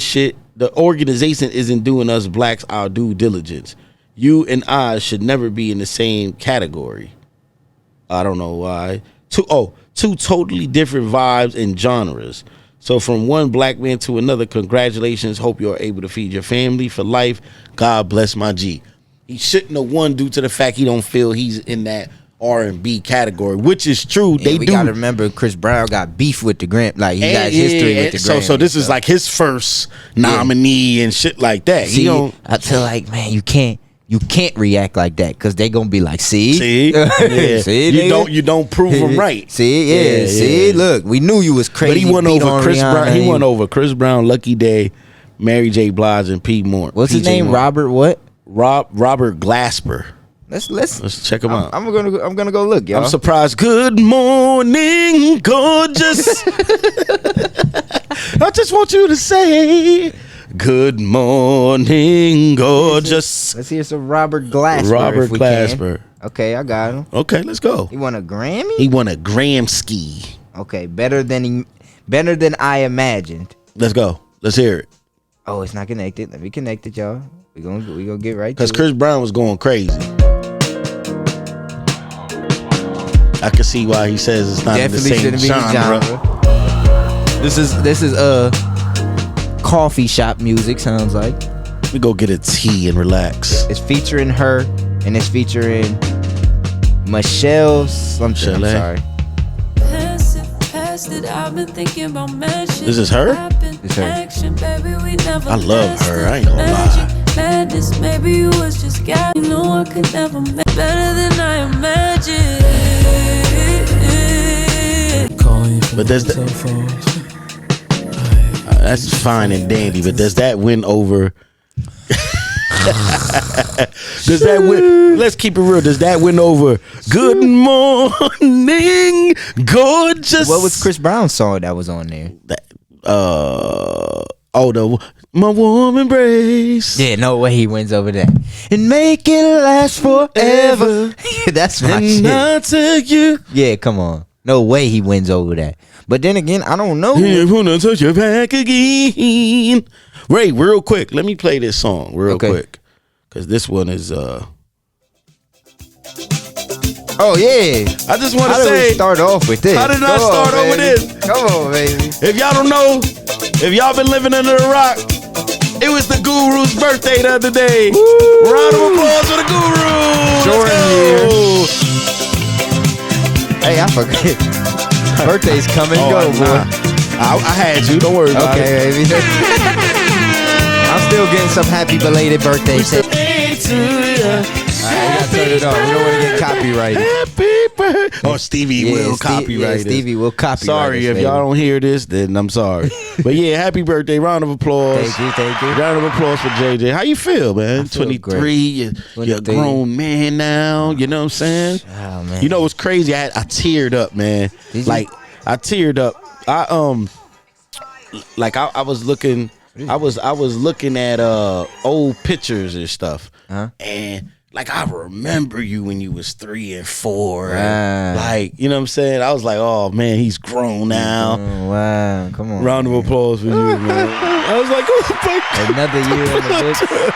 S3: isn't doing us blacks our due diligence. You and I should never be in the same category. I don't know why. Two totally different vibes and genres. So from one black man to another, congratulations. Hope you're able to feed your family for life. God bless my G." He shouldn't have won due to the fact he don't feel he's in that R&B category, which is true.
S5: Yeah, we gotta remember Chris Brown got beef with the Gram. Like he got history with the Grammys.
S3: So this is like his first nominee and shit like that.
S5: See, I feel like, man, you can't react like that because they gonna be like, see,
S3: yeah.
S5: see,
S3: you don't prove them right.
S5: See, look, we knew you was crazy.
S3: But he won over Chris
S5: Rihanna.
S3: Brown. He won over Chris Brown, Lucky Day, Mary J. Blige, and Pete Moore.
S5: What's his name? Robert what?
S3: Robert Glasper.
S5: Let's
S3: check him out.
S5: I'm gonna go look, y'all.
S3: I'm surprised. Good morning, gorgeous. I just want you to say good morning, gorgeous.
S5: Let's hear some Robert Glasper.
S3: Robert Glasper.
S5: Okay, I got him.
S3: Okay, let's go.
S5: He won a Grammy?
S3: He won a Gramsci.
S5: Okay, better than I imagined.
S3: Let's go. Let's hear it.
S5: Oh, it's not connected. Let me connect it, y'all. We gonna get right to it.
S3: Because Chris Brown was going crazy. I can see why he says it's not
S5: Definitely
S3: the same
S5: shouldn't
S3: genre.
S5: be the genre. This is coffee shop music, sounds like.
S3: We go get a tea and relax.
S5: It's featuring her and it's featuring Michelle something. I'm sorry.
S3: This is her?
S5: It's her.
S3: I love her. I ain't gonna lie.
S6: Madness, maybe you was just got. You know I could never make better than I imagined.
S3: But does that's fine and dandy. But does that win over? Does that win? Let's keep it real. Does that win over? Good morning, gorgeous.
S5: What was Chris Brown's song that was on there?
S3: My warm embrace.
S5: Yeah, no way he wins over that. And make it last forever. That's my
S3: And
S5: shit.
S3: I'll take you.
S5: Yeah, come on. No way he wins over that. But then again, I don't know.
S3: I wanna touch your back again. Ray, real quick, let me play this song real quick, cause this one is
S5: Oh yeah.
S3: I just want
S5: How
S3: to
S5: did
S3: say,
S5: we start off with this?
S3: how did I start off with this?
S5: Come on, baby.
S3: If y'all don't know, if y'all been living under a rock, it was the Guru's birthday the other day.
S5: Woo.
S3: Round of applause for the Guru.
S5: Jordan
S3: Let's go.
S5: Hey, I forget. Birthday's coming.
S3: Oh,
S5: Go, boy.
S3: I had you. Don't worry about it.
S5: Okay, baby. I'm still getting some happy belated birthday. Alright, we gotta turn it off. We don't want to get copyrighted.
S3: Happy birthday. Oh, Stevie will copyright it.
S5: Stevie will copyright
S3: Sorry
S5: us,
S3: if
S5: baby.
S3: y'all don't hear this, then I'm sorry. But yeah, happy birthday. Round of applause.
S5: Thank you.
S3: Round of applause for JJ. How you feel, man?
S5: I feel
S3: 23. You're a
S5: 23.
S3: grown man now. You know what I'm saying?
S5: Oh, man.
S3: You know what's crazy? I teared up, man.
S5: Did you?
S3: Like I teared up. I was looking. I was looking at old pictures and stuff, and like I remember you when you was 3 and 4. And, like, you know what I'm saying? I was like, oh man, he's grown now.
S5: Oh, wow, come on.
S3: Round of applause for you, man. I was like, oh my God.
S5: Another year in the book.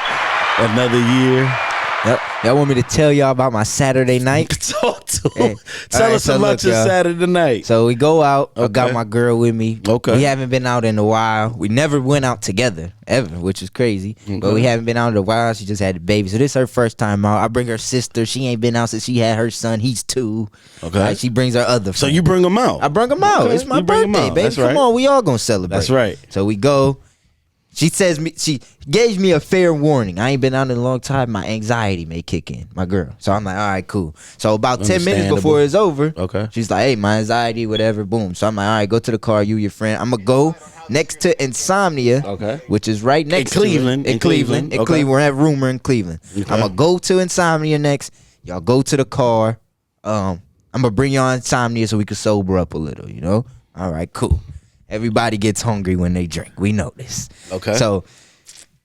S3: Another year.
S5: Yep. Y'all want me to tell y'all about my Saturday night?
S3: Talk to
S5: Hey,
S3: him. Tell
S5: alright,
S3: us
S5: so
S3: about
S5: look,
S3: your
S5: y'all.
S3: Saturday night.
S5: So we go out. I
S3: Okay.
S5: got my girl with me.
S3: Okay.
S5: We haven't been out in a while. We never went out together ever, which is crazy. But we haven't been out in a while. She just had a baby, so this is her first time out. I bring her sister. She ain't been out since she had her son. He's 2.
S3: Okay.
S5: Like, she brings her other.
S3: So
S5: friend.
S3: you bring them out.
S5: I bring him out.
S3: Okay,
S5: It's my
S3: you bring 'em
S5: birthday,
S3: out.
S5: baby.
S3: That's
S5: Come
S3: right.
S5: on, we all gonna celebrate.
S3: That's right.
S5: So we go. She gave me a fair warning. I ain't been out in a long time. My anxiety may kick in, my girl. So I'm like, all right, cool. So about 10 minutes before it's over,
S3: Okay.
S5: she's like, hey, my anxiety, whatever, boom. So I'm like, all right, go to the car, you, your friend. I'm gonna go next to Insomnia,
S3: Okay.
S5: which is right next
S3: Cleveland.
S5: to it. In Cleveland.
S3: Okay.
S5: Cleveland. We're at Rumor in Cleveland.
S3: Okay.
S5: I'm gonna go to Insomnia next. Y'all go to the car. I'm gonna bring y'all Insomnia so we can sober up a little, you know? All right, cool. Everybody gets hungry when they drink. We know this.
S3: Okay.
S5: So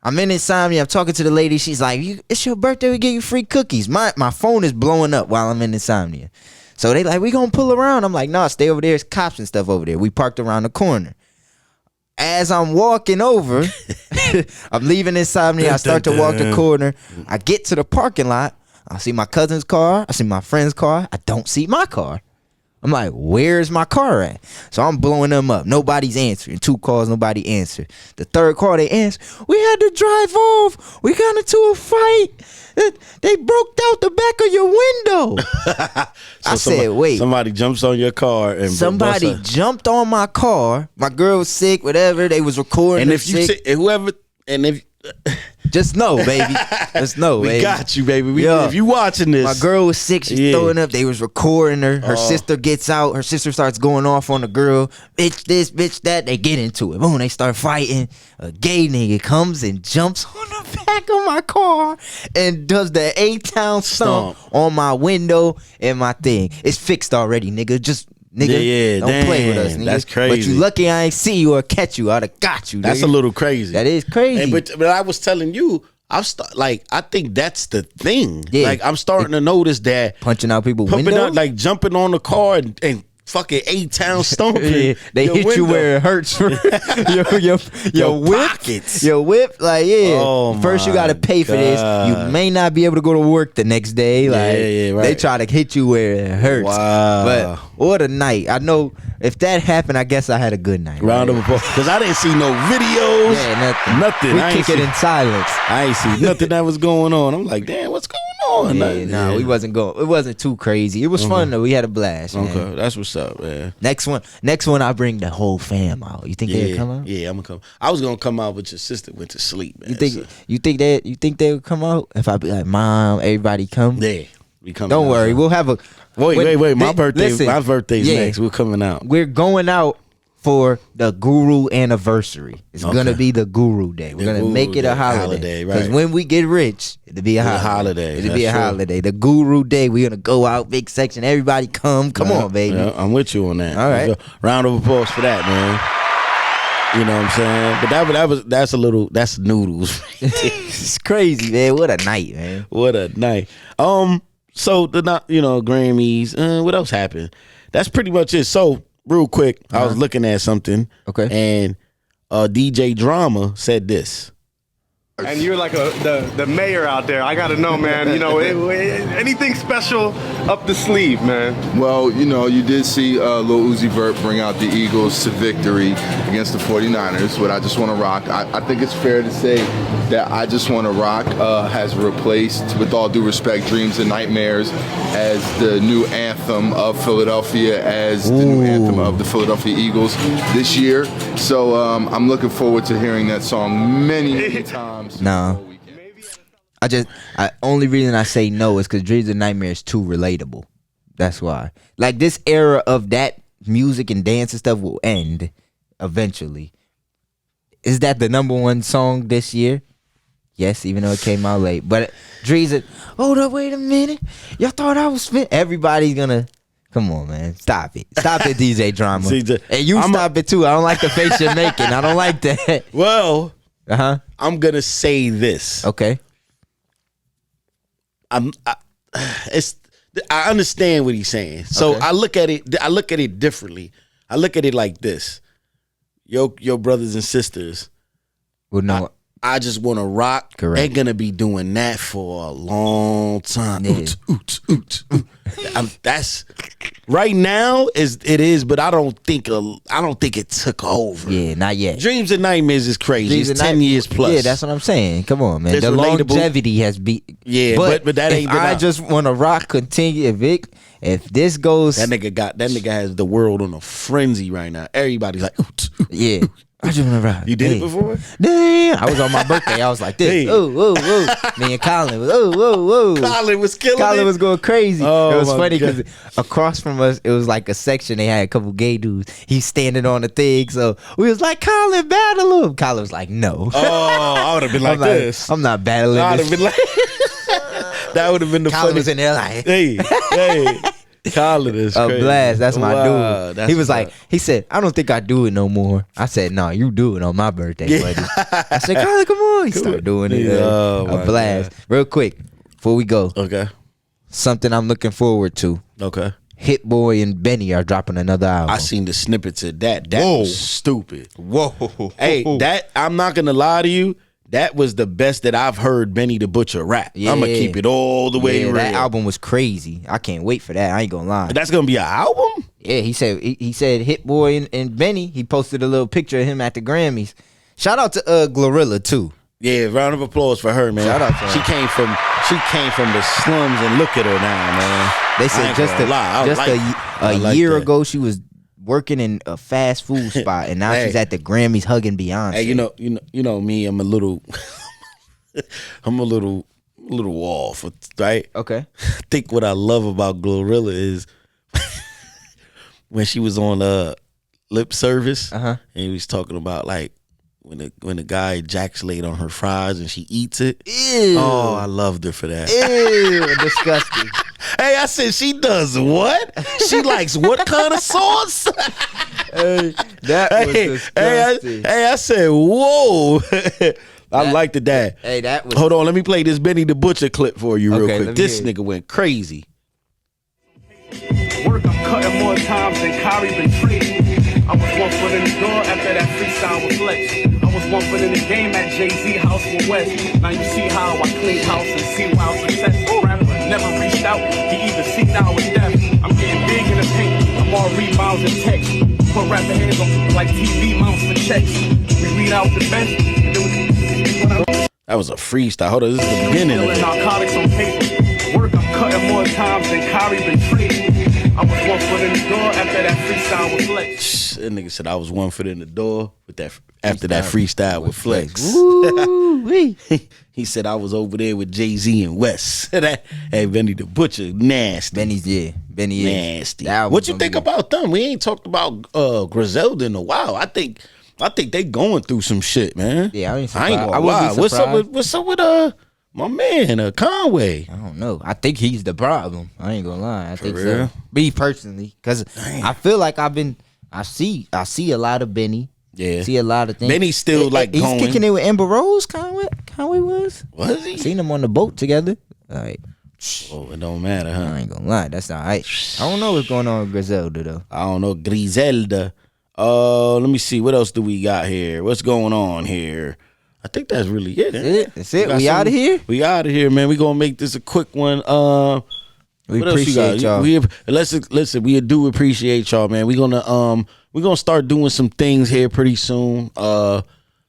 S5: I'm in Insomnia. I'm talking to the lady. She's like, it's your birthday. We give you free cookies. My phone is blowing up while I'm in Insomnia. So they like, we gonna pull around. I'm like, nah, stay over there. There's cops and stuff over there. We parked around the corner. As I'm walking over, I'm leaving Insomnia. I start to walk the corner. I get to the parking lot. I see my cousin's car. I see my friend's car. I don't see my car. I'm like, where's my car at? So I'm blowing them up. Nobody's answering. 2 calls, nobody answered. The 3rd call, they answered. We had to drive off. We got into a fight. They broke out the back of your window. I said, wait.
S3: Somebody jumps on your car and
S5: Somebody
S3: busts
S5: jumped on my car. My girl was sick, whatever. They was recording.
S3: and
S5: her
S3: if you
S5: sick.
S3: say, whoever and if
S5: Just know, baby. Just know,
S3: we
S5: baby.
S3: got you, baby. We,
S5: Yeah.
S3: if you watching this,
S5: My girl was sick. She's
S3: Yeah.
S5: throwing up. They was recording her. Her sister gets out. Her sister starts going off on the girl. Bitch this, bitch that. They get into it. Boom, they start fighting. A gay nigga comes and jumps on the back of my car and does the A-Town stomp on my window and my thing. It's fixed already, nigga. Just... Nigga,
S3: Yeah,
S5: don't play with
S3: damn,
S5: us, nigga.
S3: that's
S5: But
S3: crazy.
S5: you lucky I ain't see you or catch you. I'd have got you.
S3: that's
S5: nigga.
S3: a little crazy.
S5: That is crazy.
S3: And, but I was telling you, I think that's the thing.
S5: Yeah.
S3: Like I'm starting to notice that
S5: Punching out people's
S3: pumping
S5: windows.
S3: out, like jumping on the car and fucking A-Town stomping.
S5: Yeah, they
S3: your
S5: hit you
S3: window.
S5: where it hurts. your
S3: Your
S5: whip,
S3: pockets.
S5: your whip. Like yeah.
S3: Oh,
S5: First you
S3: my
S5: got to pay for this. You
S3: God.
S5: may not be able to go to work the next day. Like
S3: yeah, right.
S5: they try to hit you where it hurts.
S3: Wow.
S5: But what a night! I know if that happened, I guess I had a good night.
S3: Round
S5: right?
S3: of applause. Because I didn't see no videos.
S5: Yeah, nothing.
S3: Nothing.
S5: We
S3: I ain't
S5: kick it
S3: see-
S5: in silence.
S3: I ain't see nothing that was going on. I'm like, damn, what's going on?
S5: Yeah,
S3: Like,
S5: no, we wasn't going. It wasn't too crazy. It was fun though. We had a blast. Man.
S3: Okay, that's what's up, man.
S5: Next one, I bring the whole fam out. You think they'll
S3: Yeah,
S5: come out?
S3: yeah, I'm gonna come. I was gonna come out, but your sister went to sleep, man.
S5: You think they would come out if I be like, Mom, everybody come?
S3: Yeah, we coming.
S5: Don't
S3: out.
S5: worry, we'll have a
S3: Wait. My birthday's
S5: yeah.
S3: next. We're coming out.
S5: We're going out for the Guru anniversary. It's
S3: Okay.
S5: gonna be the Guru Day. We're
S3: The
S5: gonna
S3: Guru
S5: make it
S3: Day,
S5: a holiday.
S3: right.
S5: when we get rich, it'll be a holiday. It'll be a
S3: that's true.
S5: holiday. The Guru Day. We're gonna go out, big section. Everybody come on, baby.
S3: Yeah, I'm with you on that.
S5: All right.
S3: So, round of applause for that, man. You know what I'm saying? But that's noodles.
S5: It's crazy, man. What a night, man.
S3: What a night. So the Grammys. What else happened? That's pretty much it. So real quick, I was looking at something.
S5: Okay.
S3: And DJ Drama said this.
S7: And you're like the mayor out there. I gotta know, man. You know, anything special up the sleeve, man?
S8: Well, you did see Lil Uzi Vert bring out the Eagles to victory against the 49ers, but I Just Want to Rock. I think it's fair to say that I Just Want to Rock has replaced, with all due respect, Dreams and Nightmares as the new anthem of Philadelphia, as the new anthem of the Philadelphia Eagles this year. So I'm looking forward to hearing that song many times.
S5: No. Only reason I say no is because Dreams and Nightmares is too relatable. That's why. Like this era of that music and dance and stuff will end eventually. Is that the number one song this year? Yes, even though it came out late. But Dreams, hold up, wait a minute. Y'all thought I was spit. Everybody's gonna. Come on, man. Stop it. Stop it, DJ Drama. And you stop it too. I don't like the face you're making. I don't like that.
S3: Well,
S5: I'm
S3: gonna say this.
S5: Okay.
S3: I understand what he's saying. So
S5: Okay.
S3: I look at it differently. I look at it like this. Your brothers and sisters.
S5: Well, no.
S3: I Just Want to Rock.
S5: Correct.
S3: They're going to be doing that for a long time.
S5: Yeah.
S3: Oot. That's right now it is, but I don't think it took over.
S5: Yeah, not yet.
S3: Dreams and Nightmares is crazy.
S5: Dreams
S3: It's
S5: and
S3: 10 years plus.
S5: Yeah, that's what I'm saying. Come on, man.
S3: It's
S5: the
S3: relatable.
S5: longevity has beat.
S3: Yeah, but that ain't been
S5: I
S3: out.
S5: Just Want to Rock continue. If this goes,
S3: That nigga has the world on a frenzy right now. Everybody's like, oot.
S5: yeah. I just want to rock.
S3: You did it before?
S5: Damn. I was on my birthday. I was like this.
S3: Hey.
S5: Ooh. Me and Colin was ooh.
S3: Colin was killing it.
S5: Colin was going crazy.
S3: Oh,
S5: it was
S3: my
S5: funny
S3: God.
S5: because across from us, it was like a section. They had a couple gay dudes. He's standing on the thing. So we was like, Colin, battle him. Colin was like, no.
S3: Oh, I would have been like this.
S5: I'm not battling
S3: I would
S5: this.
S3: have been like that would have been the
S5: Colin was
S3: funniest.
S5: in there like,
S3: Hey. Colin is
S5: a
S3: crazy.
S5: blast. That's my
S3: Wow,
S5: dude.
S3: that's
S5: He was like,
S3: wild.
S5: he said, I don't think I do it no more. I said, no, you do it on my birthday, buddy. I said, Colin, come on. He started doing it.
S3: Yeah, oh
S5: a
S3: my
S5: blast.
S3: God.
S5: Real quick, before we go,
S3: Okay.
S5: something I'm looking forward to.
S3: Okay.
S5: Hit Boy and Benny are dropping another album.
S3: I seen the snippets of that. That
S5: Whoa.
S3: was stupid.
S5: Whoa.
S3: Hey, that I'm not gonna lie to you. That was the best that I've heard Benny the Butcher rap.
S5: Yeah.
S3: I'm gonna keep it all the way real.
S5: that album was crazy. I can't wait for that. I ain't gonna lie.
S3: That's gonna be an album?
S5: Yeah, he said Hit Boy and Benny. He posted a little picture of him at the Grammys. Shout out to Glorilla too.
S3: Yeah, round of applause for her, man.
S5: Shout out to her.
S3: She came from the slums, and look at her now, man.
S5: They
S3: I
S5: said
S3: ain't
S5: just
S3: gonna lie. I
S5: a
S3: like
S5: year
S3: that.
S5: ago she was working in a fast food spot, and now
S3: Hey.
S5: she's at the Grammys hugging Beyonce.
S3: Hey, you know me. I'm a little off, right?
S5: Okay.
S3: I think what I love about Glorilla is when she was on lip service, and he was talking about like when the guy ejaculates on her fries and she eats it.
S5: Ew.
S3: Oh, I loved her for that.
S5: Ew, disgusting.
S3: Hey, I said she does what? She likes what kind of sauce?
S5: That was disgusting.
S3: I said, whoa. I liked it that.
S5: Hey, that was.
S3: Hold on, let me play this Benny the Butcher clip for you real
S5: Okay, let
S3: quick.
S5: me
S3: This
S5: hear it.
S3: nigga went crazy.
S9: Work, I'm cutting more times than Kyrie been traded. I was 1 foot in the door after that freestyle with Flex. I was 1 foot in the game at Jay-Z house with West. Now you see how I clean house and see wild success. Rapper never reached out, he either see now or death. I'm getting big in the paint, I'm all rebounds and text. Put rapper hands on like TV mounts for checks. We read out the best, and then we
S3: That was a freestyle. Hold on, this is the beginning of
S9: Dealing
S3: it.
S9: narcotics on paper. Work, I'm cutting more times than Kyrie been traded. I was 1 foot in the door after that freestyle with Flex.
S3: That nigga said I was 1 foot in the door with that after that freestyle with Flex.
S5: Woo-wee.
S3: He said I was over there with Jay-Z and West. Hey, Benny the Butcher, nasty.
S5: Benny is
S3: Nasty.
S5: That
S3: What
S5: was
S3: you
S5: gonna
S3: think
S5: be-
S3: about them? We ain't talked about Griselda in a while. I think they going through some shit, man.
S5: Yeah, I ain't
S3: I ain't
S5: surprised.
S3: gonna
S5: I wouldn't
S3: lie.
S5: be surprised.
S3: What's up with my man Conway?
S5: I don't know. I think he's the problem. I ain't gonna lie. I think
S3: real?
S5: so. Me personally, because I feel like I see a lot of Benny.
S3: Yeah.
S5: See a lot of things.
S3: Benny's still like
S5: he's
S3: going.
S5: kicking it with Amber Rose. Conway was.
S3: Was he?
S5: Seen them on the boat together. Like,
S3: Oh, it don't matter,
S5: I
S3: huh?
S5: ain't gonna lie. That's not right. I don't know what's going on with Griselda though.
S3: I don't know. Griselda. Let me see. What else do we got here? What's going on here? I think that's really it.
S5: That's it.
S3: got
S5: We
S3: some-
S5: outta here?
S3: We out of here, man. We gonna make this a quick one.
S5: We
S3: What else you
S5: appreciate
S3: got?
S5: y'all.
S3: Listen. We do appreciate y'all, man. We're gonna start doing some things here pretty soon.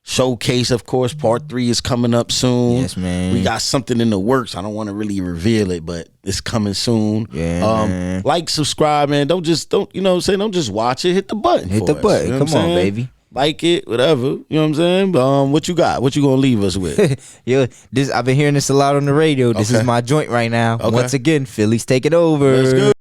S3: Showcase, of course, part 3 is coming up soon.
S5: Yes, man.
S3: We got something in the works. I don't want to really reveal it, but it's coming soon.
S5: Yeah, man.
S3: Like, subscribe, man. Don't you know what I'm saying? Don't just watch it. Hit the button.
S5: Hit
S3: for
S5: the
S3: us.
S5: button.
S3: You know what
S5: Come
S3: I'm
S5: on,
S3: saying?
S5: baby.
S3: Like it, whatever. You know what I'm saying? What you got? What you gonna leave us with?
S5: Yo, I've been hearing this a lot on the radio. This
S3: Okay.
S5: is my joint right now.
S3: Okay.
S5: Once again, Philly's taking over.
S3: Let's go.